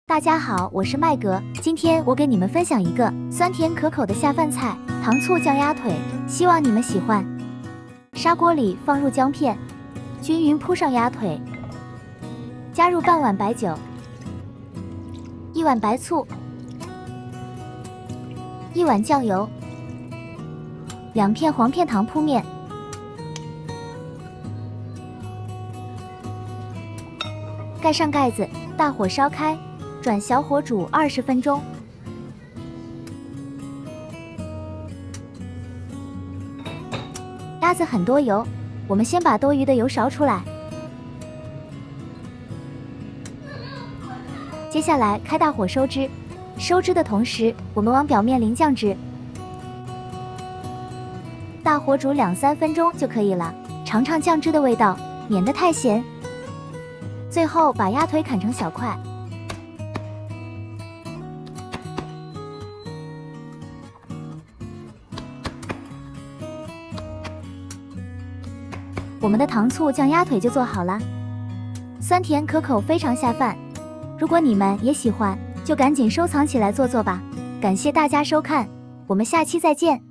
大家好，我是麦格，今天我给你们分享一个酸甜可口的下饭菜——糖醋酱鸭腿，希望你们喜欢。砂锅里放入姜片，均匀铺上鸭腿，加入半碗白酒，1碗白醋，1碗酱油，2片黄片糖铺面，盖上盖子，大火烧开。转小火煮20分钟。鸭子很多油，我们先把多余的油勺出来。接下来开大火收汁，收汁的同时，我们往表面淋酱汁。大火煮2-3分钟就可以了，尝尝酱汁的味道，免得太咸。最后把鸭腿砍成小块。我们的糖醋酱鸭腿就做好了，酸甜可口，非常下饭。如果你们也喜欢，就赶紧收藏起来做做吧。感谢大家收看，我们下期再见。